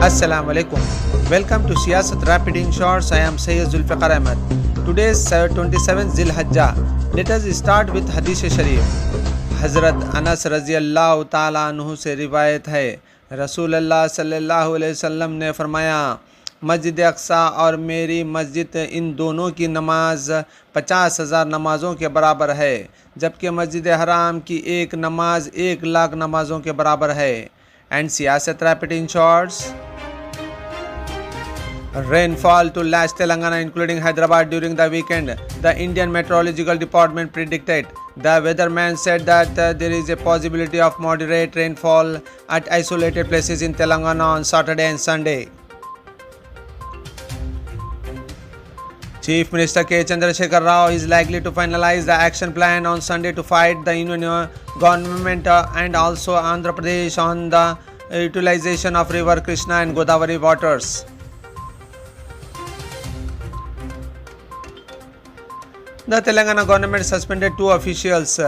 Assalamu alaikum. Welcome to Siyasat Rapid in Shorts. I am Sayyid Zulfiqar Ahmed. Today is 27th Zil Hajjah. Let us start with Hadith Sharif. हज़रत अनस रज़ी अल्लाह ताला अन्हु से रिवायत है, रसूलुल्लाह सल्लल्लाहु अलैहि वसल्लम ने फरमाया, मस्जिद अक्सा और मेरी मस्जिद इन दोनों की नमाज 50,000 नमाज़ों के बराबर है, जबकि मस्जिद हराम की एक नमाज 1,00,000 नमाज़ों के बराबर है। एंड सियासत rapid in shorts. Rainfall to lash Telangana including Hyderabad during the weekend. The Indian Meteorological Department predicted. The weatherman said that there is a possibility of moderate rainfall at isolated places in Telangana on Saturday and Sunday. Chief Minister K. Chandrasekhar Rao is likely to finalize the action plan on Sunday to fight the Union government and also Andhra Pradesh on the utilization of River Krishna and Godavari waters. The Telangana government suspended 2 officials,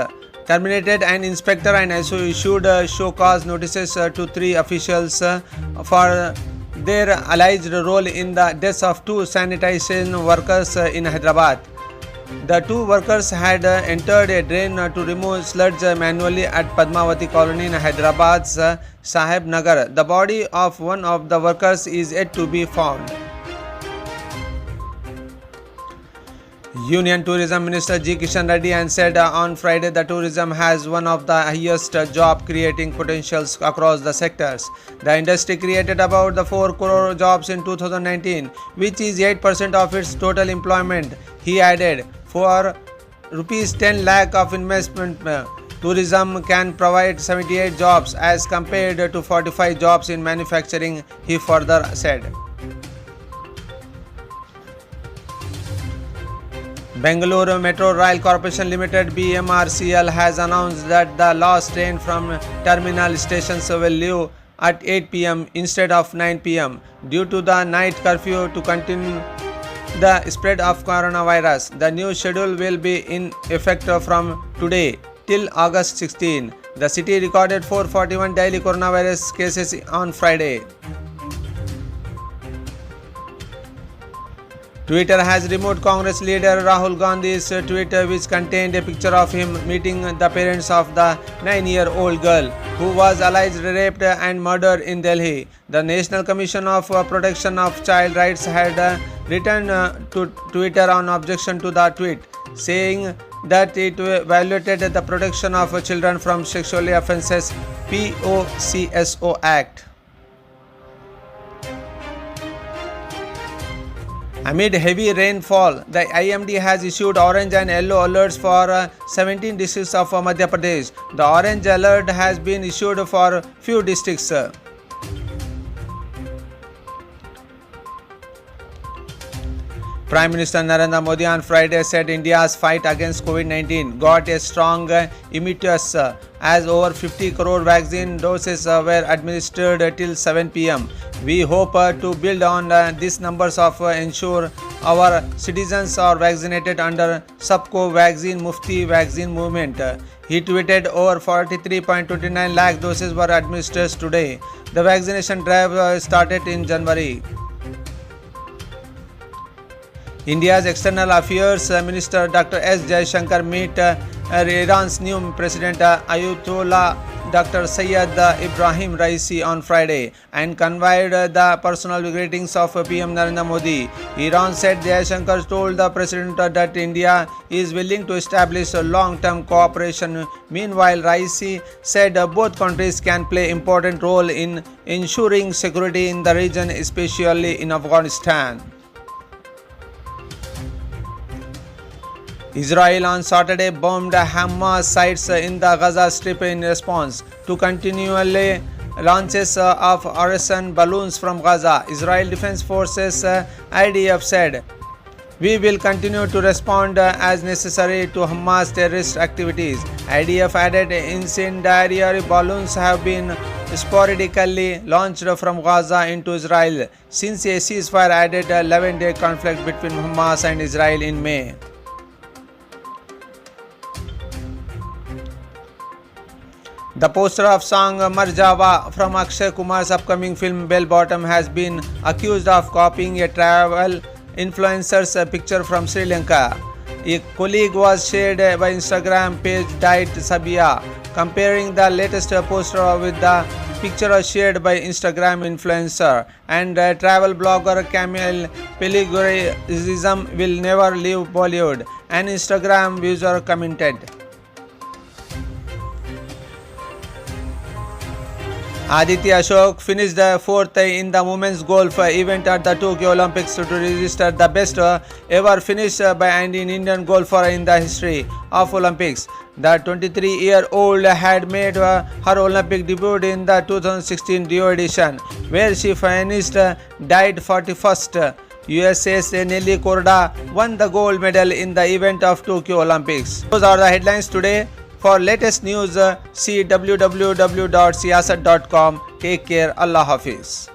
terminated an inspector and issued show cause notices to 3 officials for their alleged role in the deaths of 2 sanitation workers in Hyderabad. The 2 workers had entered a drain to remove sludge manually at Padmavati colony in Hyderabad's Sahib Nagar. The body of one of the workers is yet to be found. Union Tourism Minister G. Kishan Reddy said on Friday that tourism has one of the highest job creating potentials across the sectors. The industry created about 4 crore jobs in 2019, which is 8% of its total employment. He added, for rupees 10 lakh of investment, tourism can provide 78 jobs as compared to 45 jobs in manufacturing, he further said. Bengaluru Metro Rail Corporation Limited BMRCL has announced that the last train from terminal stations will leave at 8 pm instead of 9 pm due to the night curfew to continue the spread of coronavirus. The new schedule will be in effect from today till August 16. The city recorded 441 daily coronavirus cases on Friday. Twitter has removed Congress leader Rahul Gandhi's tweet which contained a picture of him meeting the parents of the 9-year-old girl who was alleged raped and murdered in Delhi. The National Commission of Protection of Child Rights had written to Twitter on objection to the tweet, saying that it violated the Protection of Children from Sexual Offences POCSO Act. Amid heavy rainfall, the IMD has issued orange and yellow alerts for 17 districts of Madhya Pradesh. The orange alert has been issued for few districts. Prime Minister Narendra Modi on Friday said India's fight against COVID-19 got a strong impetus as over 50 crore vaccine doses were administered till 7 pm. We hope to build on these numbers of ensure our citizens are vaccinated under Sabko Vaccine Mufti vaccine movement. He tweeted over 43.29 lakh doses were administered today. The vaccination drive started in January. India's External Affairs Minister Dr. S. Jaishankar met Iran's new President Ayatollah Dr. Sayyid Ibrahim Raisi on Friday and conveyed the personal greetings of PM Narendra Modi. Iran said Jaishankar told the President that India is willing to establish a long-term cooperation. Meanwhile, Raisi said both countries can play an important role in ensuring security in the region, especially in Afghanistan. Israel on Saturday bombed Hamas sites in the Gaza Strip in response to continually launches of arson balloons from Gaza. Israel Defense Forces IDF said, "We will continue to respond as necessary to Hamas terrorist activities." IDF added incendiary balloons have been sporadically launched from Gaza into Israel since a ceasefire added 11-day conflict between Hamas and Israel in May. The poster of song Marjava from Akshay Kumar's upcoming film Bell Bottom has been accused of copying a travel influencer's picture from Sri Lanka. A colleague was shared by Instagram page Diet Sabia, comparing the latest poster with the picture shared by Instagram influencer and travel blogger Camille Pilgrim will never leave Bollywood, an Instagram user commented. Aditi Ashok finished fourth in the women's golf event at the Tokyo Olympics to register the best ever finish by an Indian golfer in the history of Olympics. The 23-year-old had made her Olympic debut in the 2016 Rio edition, where she finished died 41st. USA's Nelly Korda won the gold medal in the event of Tokyo Olympics. Those are the headlines today. For latest news, see www.siyasat.com. Take care. Allah Hafiz.